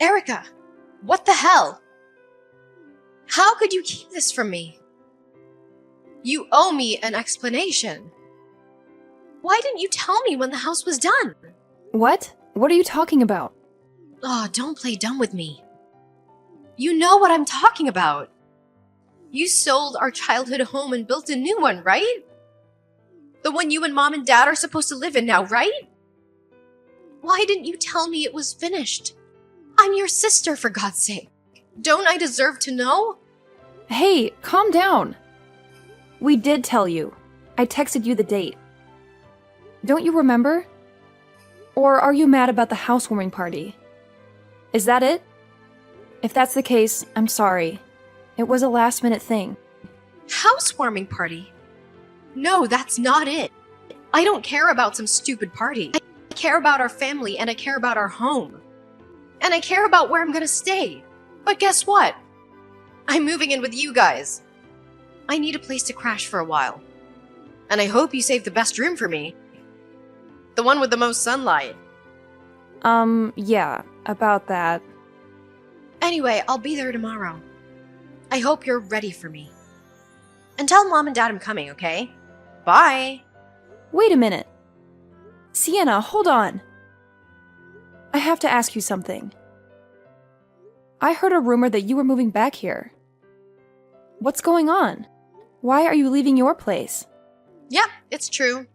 Erica, what the hell? How could you keep this from me? You owe me an explanation. Why didn't you tell me when the house was done? What? What are you talking about? Oh, don't play dumb with me. You know what I'm talking about. You sold our childhood home and built a new one, right? The one you and Mom and Dad are supposed to live in now, right? Why didn't you tell me it was finished? I'm your sister, for God's sake. Don't I deserve to know? Hey, calm down. We did tell you. I texted you the date. Don't you remember? Or are you mad about the housewarming party? Is that it? If that's the case, I'm sorry. It was a last-minute thing. Housewarming party? No, that's not it. I don't care about some stupid party. I care about our family and I care about our home. And I care about where I'm gonna stay. But guess what? I'm moving in with you guys. I need a place to crash for a while. And I hope you saved the best room for me. The one with the most sunlight. Yeah, about that. Anyway, I'll be there tomorrow. I hope you're ready for me. And tell Mom and Dad I'm coming, okay? Bye! Wait a minute. Sienna, hold on. I have to ask you something. I heard a rumor that you were moving back here. What's going on? Why are you leaving your place? Yep, it's true.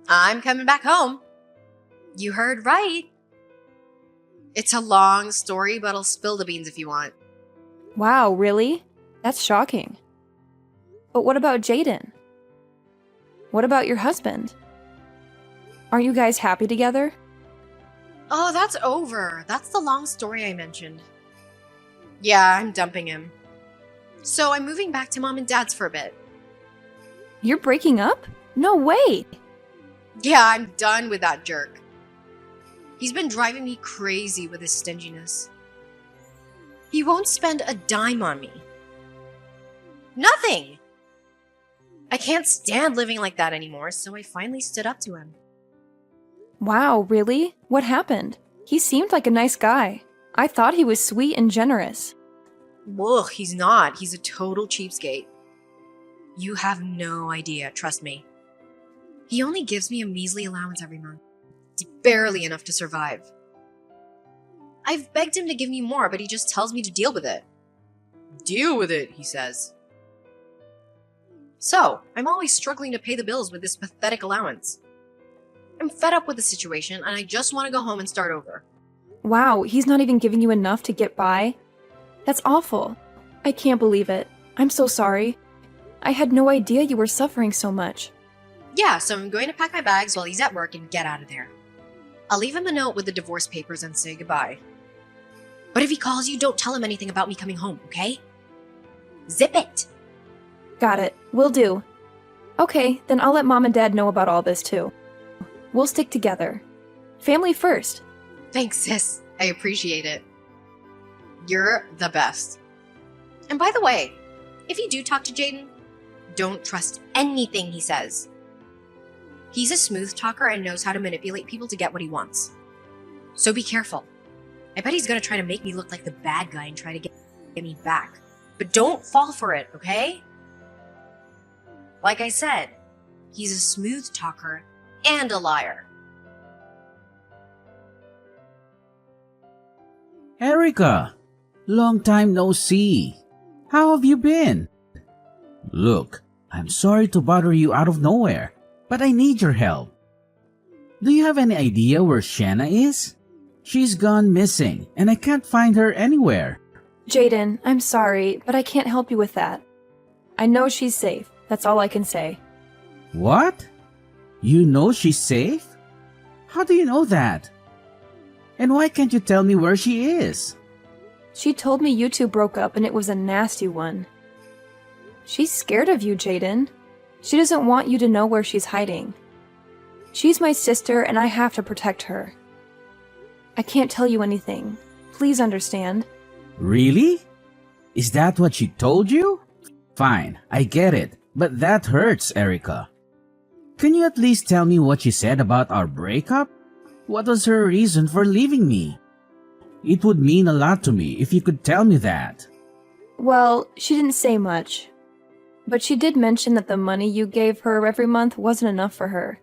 I'm coming back home. You heard right. It's a long story, but I'll spill the beans if you want. Wow, really? That's shocking. But what about Jaden? What about your husband? Aren't you guys happy together? Oh, that's over. That's the long story I mentioned. Yeah, I'm dumping him. So I'm moving back to Mom and Dad's for a bit. You're breaking up? No way! Yeah, I'm done with that jerk. He's been driving me crazy with his stinginess. He won't spend a dime on me. Nothing! I can't stand living like that anymore, so I finally stood up to him. Wow, really? What happened? He seemed like a nice guy. I thought he was sweet and generous. Ugh, he's not. He's a total cheapskate. You have no idea, trust me. He only gives me a measly allowance every month. It's barely enough to survive. I've begged him to give me more, but he just tells me to deal with it. Deal with it, he says. So, I'm always struggling to pay the bills with this pathetic allowance. I'm fed up with the situation, and I just want to go home and start over. Wow, he's not even giving you enough to get by? That's awful. I can't believe it. I'm so sorry. I had no idea you were suffering so much. Yeah, so I'm going to pack my bags while he's at work and get out of there. I'll leave him a note with the divorce papers and say goodbye. But if he calls you, don't tell him anything about me coming home, okay? Zip it! Got it. Will do. Okay, then I'll let Mom and Dad know about all this too. We'll stick together. Family first. Thanks, sis. I appreciate it. You're the best. And by the way, if you do talk to Jaden, don't trust anything he says. He's a smooth talker and knows how to manipulate people to get what he wants. So be careful. I bet he's gonna try to make me look like the bad guy and try to get me back. But don't fall for it, okay? Like I said, he's a smooth talker and a liar. Erica, long time no see. How have you been? Look, I'm sorry to bother you out of nowhere, but I need your help. Do you have any idea where Shanna is? She's gone missing, and I can't find her anywhere. Jaden, I'm sorry, but I can't help you with that. I know she's safe. That's all I can say. What? You know she's safe? How do you know that? And why can't you tell me where she is? She told me you two broke up and it was a nasty one. She's scared of you, Jaden. She doesn't want you to know where she's hiding. She's my sister and I have to protect her. I can't tell you anything. Please understand. Really? Is that what she told you? Fine, I get it, but that hurts, Erica. Can you at least tell me what she said about our breakup? What was her reason for leaving me? It would mean a lot to me if you could tell me that. Well, she didn't say much. But she did mention that the money you gave her every month wasn't enough for her.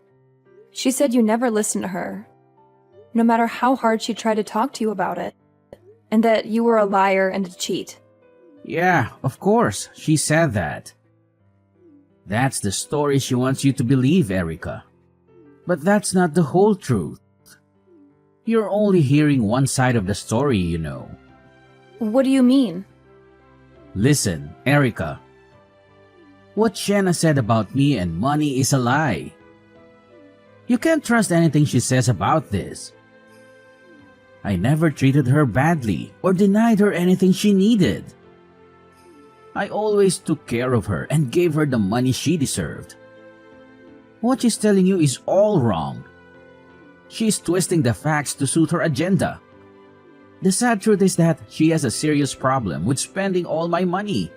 She said you never listened to her, no matter how hard she tried to talk to you about it, and that you were a liar and a cheat. Yeah, of course, she said that. That's the story she wants you to believe, Erica. But that's not the whole truth. You're only hearing one side of the story, you know. What do you mean? Listen, Erica. What Shanna said about me and money is a lie. You can't trust anything she says about this. I never treated her badly or denied her anything she needed. I always took care of her and gave her the money she deserved. What she's telling you is all wrong. She's twisting the facts to suit her agenda. The sad truth is that she has a serious problem with spending all my money.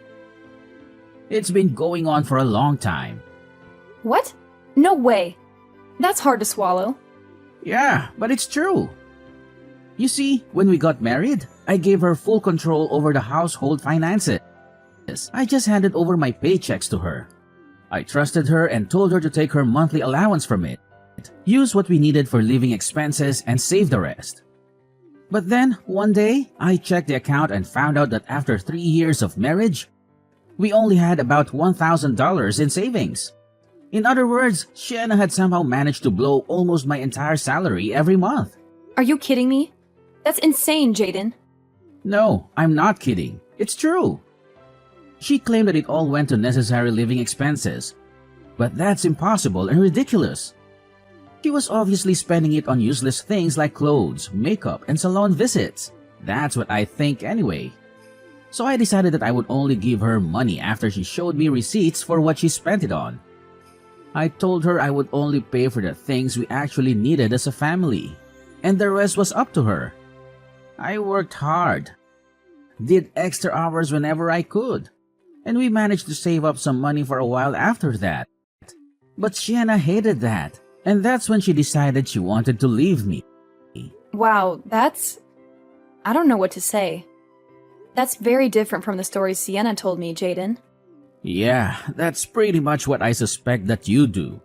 It's been going on for a long time. What? No way. That's hard to swallow. Yeah, but it's true. You see, when we got married, I gave her full control over the household finances. I just handed over my paychecks to her. I trusted her and told her to take her monthly allowance from it, use what we needed for living expenses, and save the rest. But then, one day, I checked the account and found out that after 3 years of marriage, we only had about $1,000 in savings. In other words, Shanna had somehow managed to blow almost my entire salary every month. Are you kidding me? That's insane, Jaden. No, I'm not kidding. It's true. She claimed that it all went to necessary living expenses, but that's impossible and ridiculous. She was obviously spending it on useless things like clothes, makeup, and salon visits. That's what I think anyway. So I decided that I would only give her money after she showed me receipts for what she spent it on. I told her I would only pay for the things we actually needed as a family, and the rest was up to her. I worked hard, did extra hours whenever I could, and we managed to save up some money for a while after that. But Sienna hated that, and that's when she decided she wanted to leave me. Wow, I don't know what to say. That's very different from the stories Sienna told me, Jaden. Yeah, that's pretty much what I suspect that you do.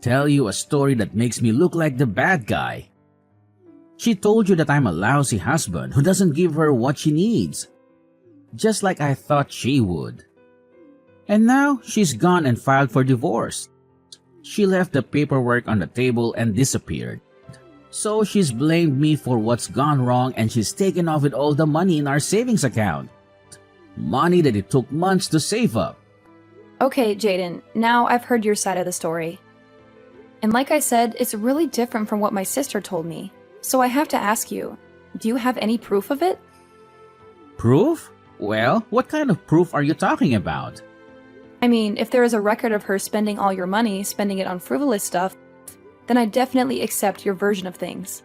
Tell you a story that makes me look like the bad guy. She told you that I'm a lousy husband who doesn't give her what she needs, just like I thought she would. And now she's gone and filed for divorce. She left the paperwork on the table and disappeared. So she's blamed me for what's gone wrong, and she's taken off with all the money in our savings account. Money that it took months to save up. Okay, Jaden, now I've heard your side of the story. And like I said, it's really different from what my sister told me. So I have to ask you, do you have any proof of it? Proof? Well, what kind of proof are you talking about? I mean, if there is a record of her spending all your money, spending it on frivolous stuff, then I definitely accept your version of things.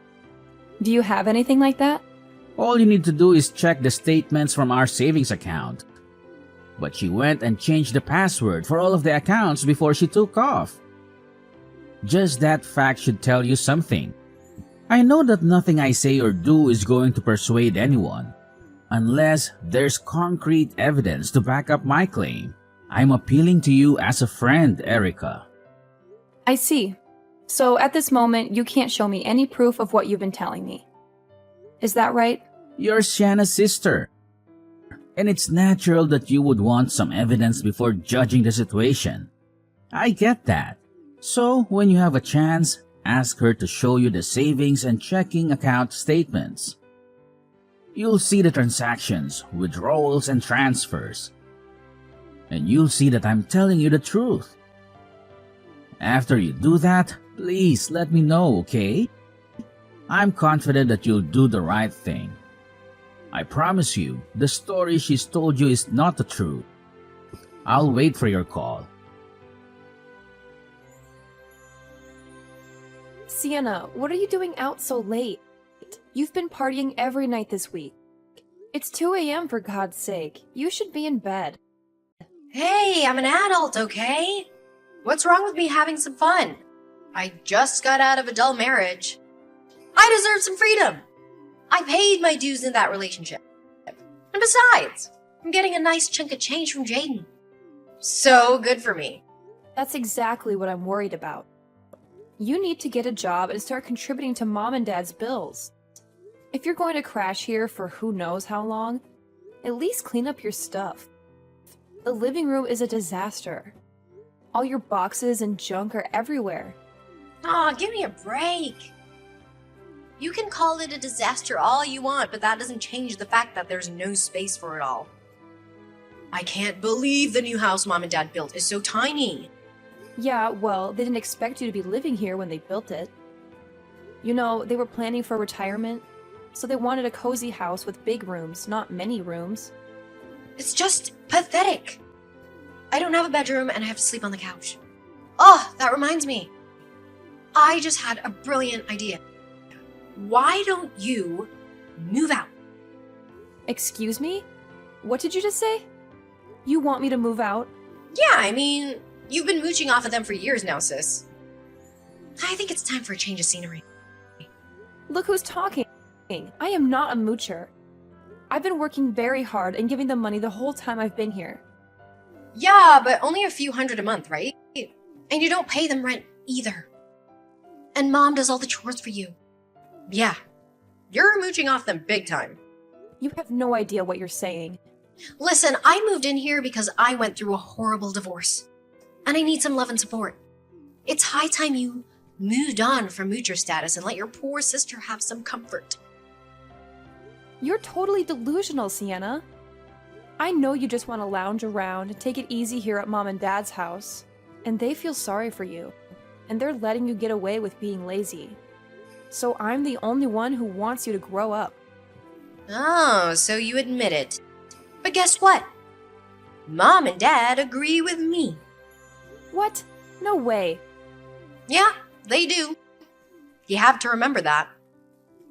Do you have anything like that? All you need to do is check the statements from our savings account. But she went and changed the password for all of the accounts before she took off. Just that fact should tell you something. I know that nothing I say or do is going to persuade anyone, unless there's concrete evidence to back up my claim. I'm appealing to you as a friend, Erica. I see. So at this moment, you can't show me any proof of what you've been telling me. Is that right? You're Shanna's sister, and it's natural that you would want some evidence before judging the situation. I get that. So when you have a chance, ask her to show you the savings and checking account statements. You'll see the transactions, withdrawals, and transfers. And you'll see that I'm telling you the truth. After you do that, please let me know, okay? I'm confident that you'll do the right thing. I promise you, the story she's told you is not the truth. I'll wait for your call. Sienna, what are you doing out so late? You've been partying every night this week. It's 2 a.m. for God's sake. You should be in bed. Hey, I'm an adult, okay? What's wrong with me having some fun? I just got out of a dull marriage. I deserve some freedom. I paid my dues in that relationship. And besides, I'm getting a nice chunk of change from Jaden. So good for me. That's exactly what I'm worried about. You need to get a job and start contributing to Mom and Dad's bills. If you're going to crash here for who knows how long, at least clean up your stuff. The living room is a disaster. All your boxes and junk are everywhere. Aw, give me a break. You can call it a disaster all you want, but that doesn't change the fact that there's no space for it all. I can't believe the new house Mom and Dad built is so tiny. Yeah, well, they didn't expect you to be living here when they built it. You know, they were planning for retirement, so they wanted a cozy house with big rooms, not many rooms. It's just pathetic. I don't have a bedroom and I have to sleep on the couch. Oh, that reminds me. I just had a brilliant idea. Why don't you move out? Excuse me? What did you just say? You want me to move out? Yeah, I mean, you've been mooching off of them for years now, sis. I think it's time for a change of scenery. Look who's talking. I am not a moocher. I've been working very hard and giving them money the whole time I've been here. Yeah, but only a few hundred a month, right? And you don't pay them rent either. And Mom does all the chores for you. Yeah, you're mooching off them big time. You have no idea what you're saying. Listen, I moved in here because I went through a horrible divorce. And I need some love and support. It's high time you moved on from moocher status and let your poor sister have some comfort. You're totally delusional, Sienna. I know you just want to lounge around and take it easy here at Mom and Dad's house. And they feel sorry for you. And they're letting you get away with being lazy. So I'm the only one who wants you to grow up. Oh, so you admit it. But guess what? Mom and Dad agree with me. What? No way. Yeah, they do. You have to remember that.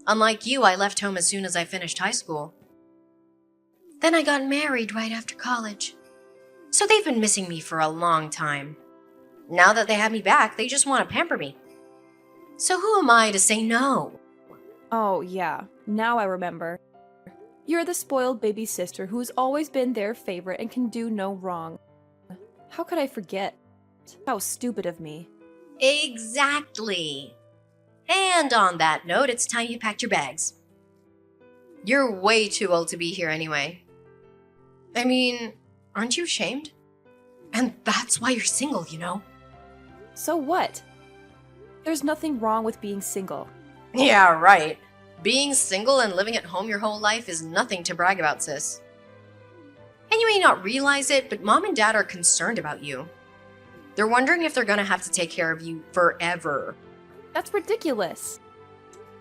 Unlike you, I left home as soon as I finished high school. Then I got married right after college. So they've been missing me for a long time. Now that they have me back, they just want to pamper me. So who am I to say no? Oh, yeah. Now I remember. You're the spoiled baby sister who's always been their favorite and can do no wrong. How could I forget? How stupid of me. Exactly. And on that note, it's time you packed your bags. You're way too old to be here anyway. I mean, aren't you ashamed? And that's why you're single, you know? So what? There's nothing wrong with being single. Yeah, right. Being single and living at home your whole life is nothing to brag about, sis. And you may not realize it, but Mom and Dad are concerned about you. They're wondering if they're gonna have to take care of you forever. That's ridiculous.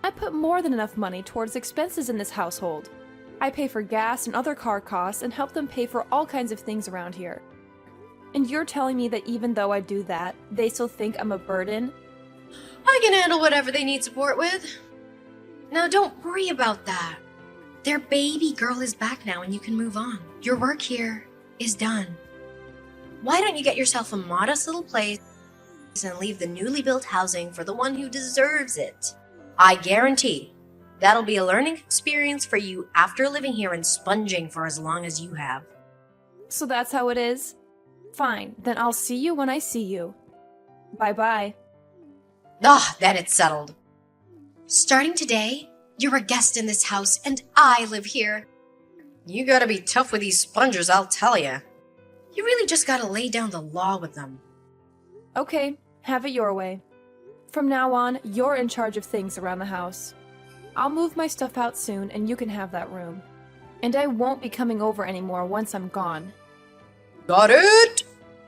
I put more than enough money towards expenses in this household. I pay for gas and other car costs and help them pay for all kinds of things around here. And you're telling me that even though I do that, they still think I'm a burden? I can handle whatever they need support with. Now don't worry about that. Their baby girl is back now and you can move on. Your work here is done. Why don't you get yourself a modest little place and leave the newly built housing for the one who deserves it? I guarantee that'll be a learning experience for you after living here and sponging for as long as you have. So that's how it is? Fine, then I'll see you when I see you. Bye-bye. Ah, then it's settled. Starting today, you're a guest in this house and I live here. You gotta be tough with these spongers, I'll tell ya. You really just gotta lay down the law with them. Okay, have it your way. From now on, you're in charge of things around the house. I'll move my stuff out soon and you can have that room. And I won't be coming over anymore once I'm gone. Got it!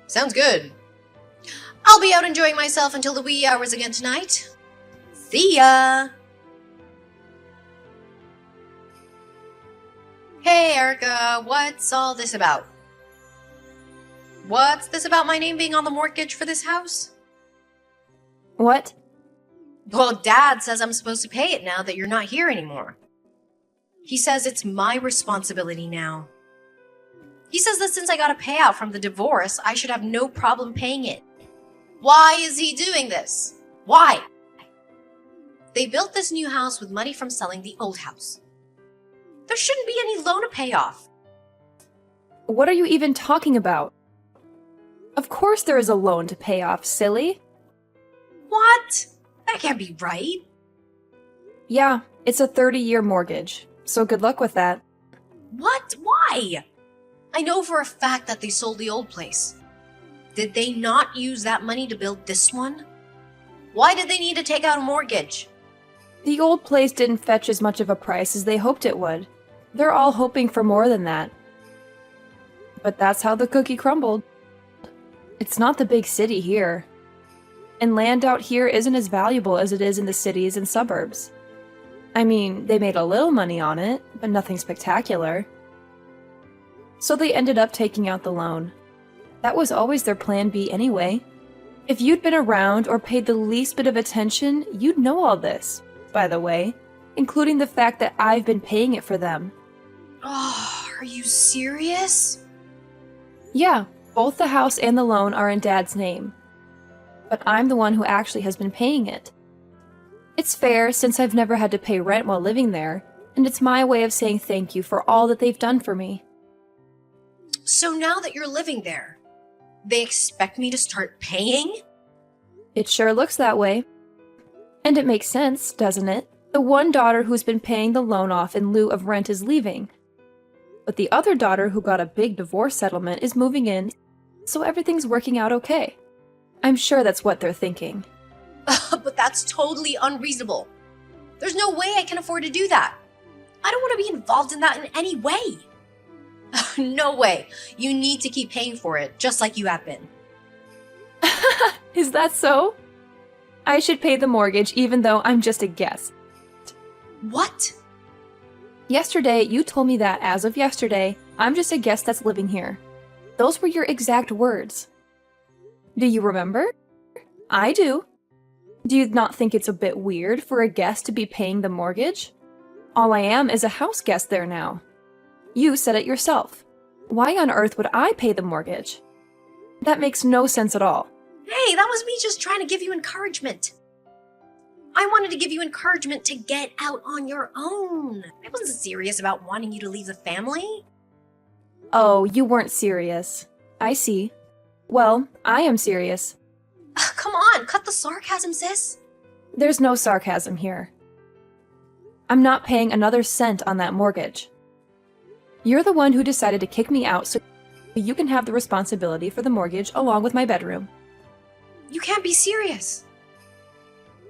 Sounds good. I'll be out enjoying myself until the wee hours again tonight. See ya! Hey, Erica, what's all this about? What's this about my name being on the mortgage for this house? What? Well, Dad says I'm supposed to pay it now that you're not here anymore. He says it's my responsibility now. He says that since I got a payout from the divorce, I should have no problem paying it. Why is he doing this? Why? They built this new house with money from selling the old house. There shouldn't be any loan to pay off. What are you even talking about? Of course there is a loan to pay off, silly. What? That can't be right. Yeah, it's a 30-year mortgage, so good luck with that. What? Why? I know for a fact that they sold the old place. Did they not use that money to build this one? Why did they need to take out a mortgage? The old place didn't fetch as much of a price as they hoped it would. They're all hoping for more than that. But that's how the cookie crumbled. It's not the big city here. And land out here isn't as valuable as it is in the cities and suburbs. I mean, they made a little money on it, but nothing spectacular. So they ended up taking out the loan. That was always their plan B anyway. If you'd been around or paid the least bit of attention, you'd know all this, by the way, including the fact that I've been paying it for them. Oh, are you serious? Yeah, both the house and the loan are in Dad's name. But I'm the one who actually has been paying it. It's fair since I've never had to pay rent while living there, and it's my way of saying thank you for all that they've done for me. So now that you're living there, they expect me to start paying? It sure looks that way. And it makes sense, doesn't it? The one daughter who's been paying the loan off in lieu of rent is leaving. But the other daughter who got a big divorce settlement is moving in, so everything's working out okay. I'm sure that's what they're thinking. But that's totally unreasonable. There's no way I can afford to do that. I don't want to be involved in that in any way. No way. You need to keep paying for it, just like you have been. Is that so? I should pay the mortgage even though I'm just a guest. What? Yesterday, you told me that as of yesterday, I'm just a guest that's living here. Those were your exact words. Do you remember? I do. Do you not think it's a bit weird for a guest to be paying the mortgage? All I am is a house guest there now. You said it yourself. Why on earth would I pay the mortgage? That makes no sense at all. Hey, that was me just trying to give you encouragement. I wanted to give you encouragement to get out on your own. I wasn't serious about wanting you to leave the family. Oh, you weren't serious. I see. Well, I am serious. Come on, cut the sarcasm, sis. There's no sarcasm here. I'm not paying another cent on that mortgage. You're the one who decided to kick me out so you can have the responsibility for the mortgage along with my bedroom. You can't be serious.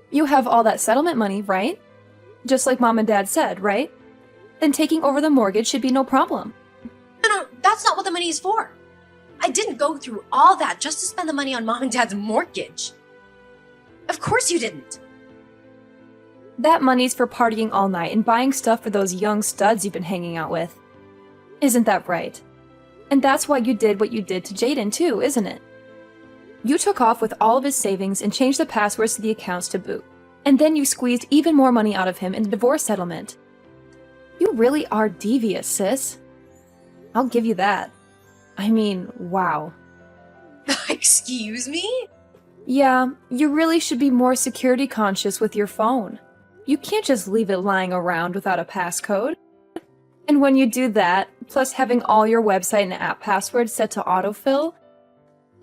You have all that settlement money, right? Just like Mom and Dad said, right? Then taking over the mortgage should be no problem. No, that's not what the money is for. I didn't go through all that just to spend the money on Mom and Dad's mortgage. Of course you didn't. That money's for partying all night and buying stuff for those young studs you've been hanging out with. Isn't that right? And that's why you did what you did to Jaden too, isn't it? You took off with all of his savings and changed the passwords to the accounts to boot. And then you squeezed even more money out of him in the divorce settlement. You really are devious, sis. I'll give you that. I mean, wow. Excuse me? Yeah, you really should be more security conscious with your phone. You can't just leave it lying around without a passcode. And when you do that, plus having all your website and app passwords set to autofill,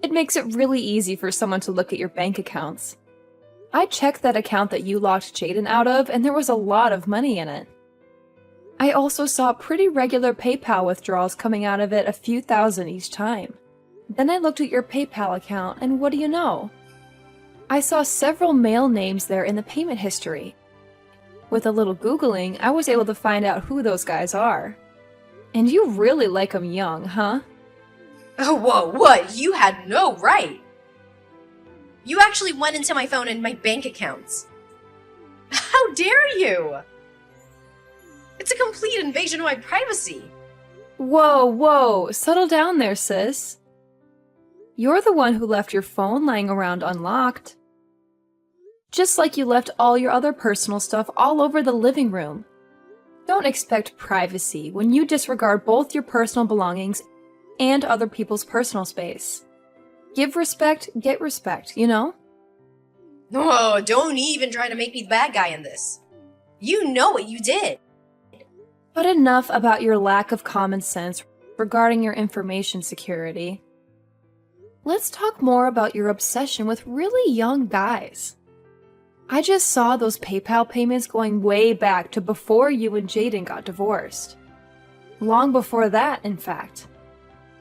it makes it really easy for someone to look at your bank accounts. I checked that account that you locked Jaden out of, and there was a lot of money in it. I also saw pretty regular PayPal withdrawals coming out of it a few thousand each time. Then I looked at your PayPal account, and what do you know? I saw several male names there in the payment history. With a little Googling, I was able to find out who those guys are. And you really like them young, huh? Oh, whoa, what? You had no right. You actually went into my phone and my bank accounts. How dare you? It's a complete invasion of my privacy. Whoa, settle down there, sis. You're the one who left your phone lying around unlocked. Just like you left all your other personal stuff all over the living room. Don't expect privacy when you disregard both your personal belongings and other people's personal space. Give respect, get respect, you know? Oh, don't even try to make me the bad guy in this. You know what you did. But enough about your lack of common sense regarding your information security. Let's talk more about your obsession with really young guys. I just saw those PayPal payments going way back to before you and Jaden got divorced. Long before that, in fact.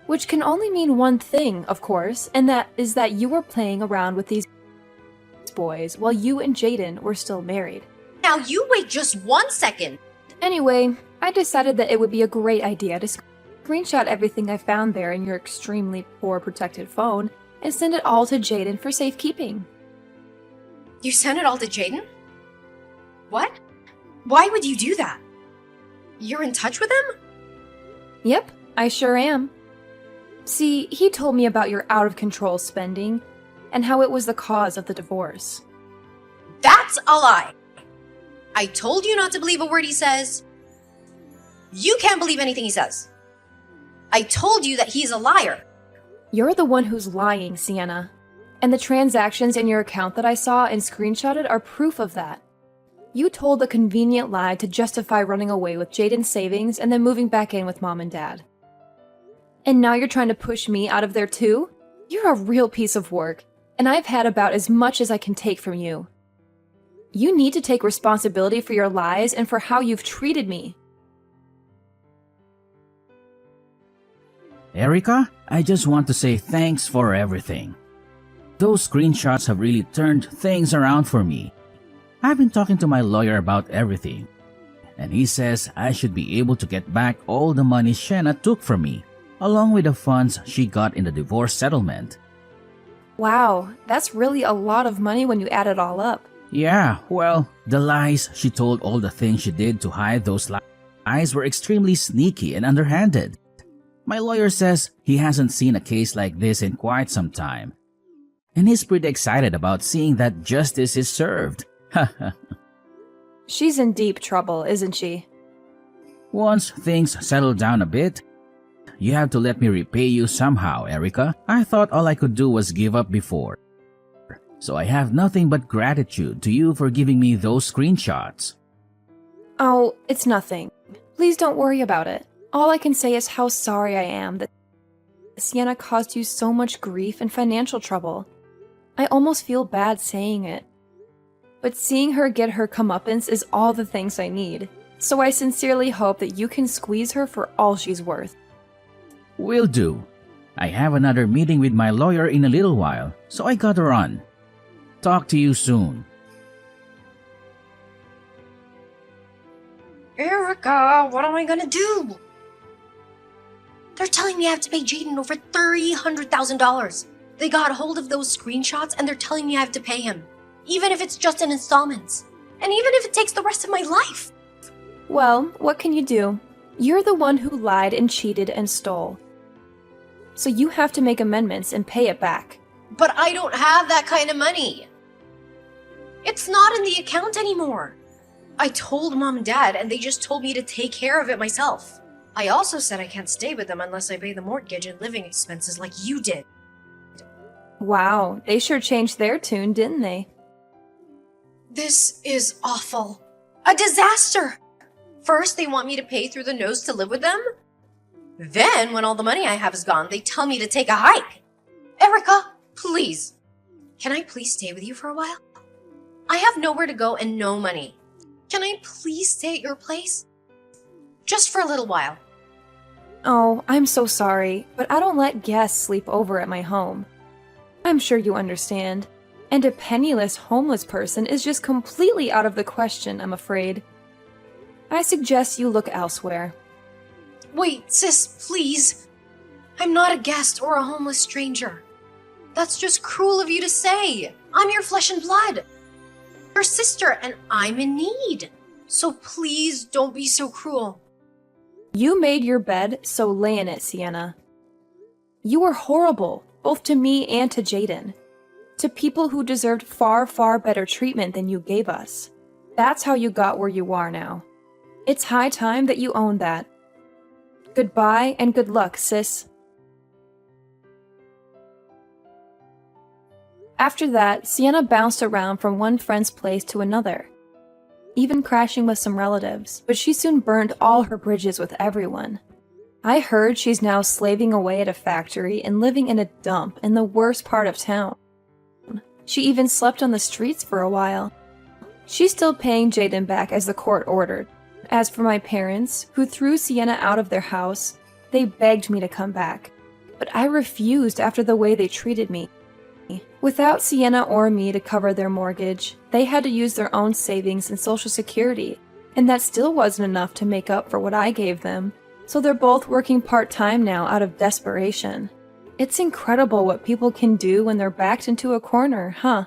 Which can only mean one thing, of course, and that is that you were playing around with these boys while you and Jaden were still married. Now you wait just 1 second. Anyway, I decided that it would be a great idea to screenshot everything I found there in your extremely poor protected phone and send it all to Jaden for safekeeping. You sent it all to Jaden? What? Why would you do that? You're in touch with him? Yep, I sure am. See, he told me about your out-of-control spending and how it was the cause of the divorce. That's a lie. I told you not to believe a word he says. You can't believe anything he says. I told you that he's a liar. You're the one who's lying, Sienna. And the transactions in your account that I saw and screenshotted are proof of that. You told a convenient lie to justify running away with Jaden's savings and then moving back in with Mom and Dad. And now you're trying to push me out of there too? You're a real piece of work, and I've had about as much as I can take from you. You need to take responsibility for your lies and for how you've treated me. Erica, I just want to say thanks for everything. Those screenshots have really turned things around for me. I've been talking to my lawyer about everything, and he says I should be able to get back all the money Shenna took from me, along with the funds she got in the divorce settlement. Wow, that's really a lot of money when you add it all up. Yeah, well, the lies she told, all the things she did to hide those lies were extremely sneaky and underhanded. My lawyer says he hasn't seen a case like this in quite some time, and he's pretty excited about seeing that justice is served. She's in deep trouble, isn't she? Once things settle down a bit, you have to let me repay you somehow, Erica. I thought all I could do was give up before. So I have nothing but gratitude to you for giving me those screenshots. Oh, it's nothing. Please don't worry about it. All I can say is how sorry I am that Sienna caused you so much grief and financial trouble. I almost feel bad saying it. But seeing her get her comeuppance is all the things I need. So I sincerely hope that you can squeeze her for all she's worth. Will do. I have another meeting with my lawyer in a little while, so I gotta run. Talk to you soon. Erica, what am I gonna do? They're telling me I have to pay Jaden over $300,000. They got a hold of those screenshots and they're telling me I have to pay him, even if it's just in installments, and even if it takes the rest of my life. Well, what can you do? You're the one who lied and cheated and stole. So you have to make amendments and pay it back. But I don't have that kind of money. It's not in the account anymore. I told Mom and Dad and they just told me to take care of it myself. I also said I can't stay with them unless I pay the mortgage and living expenses like you did. Wow, they sure changed their tune, didn't they? This is awful. A disaster! First, they want me to pay through the nose to live with them. Then, when all the money I have is gone, they tell me to take a hike. Erica, please. Can I please stay with you for a while? I have nowhere to go and no money. Can I please stay at your place? Just for a little while. Oh, I'm so sorry, but I don't let guests sleep over at my home. I'm sure you understand. And a penniless homeless person is just completely out of the question, I'm afraid. I suggest you look elsewhere. Wait, sis, please. I'm not a guest or a homeless stranger. That's just cruel of you to say. I'm your flesh and blood. Your sister, and I'm in need. So please don't be so cruel. You made your bed, so lay in it, Sienna. You were horrible, both to me and to Jaden. To people who deserved far, far better treatment than you gave us. That's how you got where you are now. It's high time that you own that. Goodbye and good luck, sis. After that, Sienna bounced around from one friend's place to another, even crashing with some relatives, but she soon burned all her bridges with everyone. I heard she's now slaving away at a factory and living in a dump in the worst part of town. She even slept on the streets for a while. She's still paying Jaden back as the court ordered. As for my parents, who threw Sienna out of their house, they begged me to come back, but I refused after the way they treated me. Without Sienna or me to cover their mortgage, they had to use their own savings and Social Security, and that still wasn't enough to make up for what I gave them, so they're both working part-time now out of desperation. It's incredible what people can do when they're backed into a corner, huh?